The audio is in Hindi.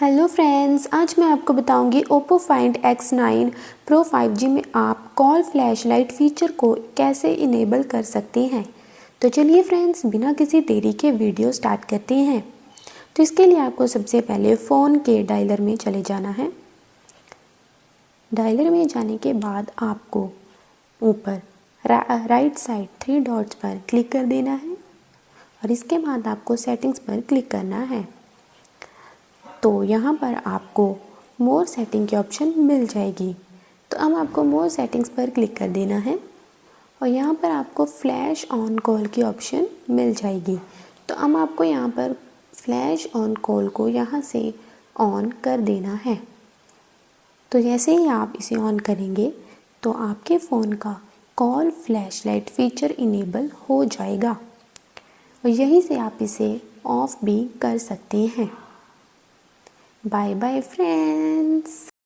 हेलो फ्रेंड्स, आज मैं आपको बताऊंगी Oppo Find X9 Pro 5G में आप कॉल फ्लैश लाइट फीचर को कैसे इनेबल कर सकते हैं। तो चलिए फ्रेंड्स, बिना किसी देरी के वीडियो स्टार्ट करते हैं। तो इसके लिए आपको सबसे पहले फ़ोन के डायलर में चले जाना है। डायलर में जाने के बाद आपको ऊपर राइट साइड 3 डॉट्स पर क्लिक कर देना है और इसके बाद आपको सेटिंग्स पर क्लिक करना है। तो यहाँ पर आपको मोर सेटिंग की ऑप्शन मिल जाएगी। तो अब आपको मोर सेटिंग्स पर क्लिक कर देना है और यहाँ पर आपको फ्लैश ऑन कॉल की ऑप्शन मिल जाएगी। तो अब आपको यहाँ पर फ्लैश ऑन कॉल को यहाँ से ऑन कर देना है। तो जैसे ही आप इसे ऑन करेंगे तो आपके फ़ोन का call flash light feature enable हो जाएगा और यहीं से आप इसे ऑफ भी कर सकते हैं। Bye bye friends.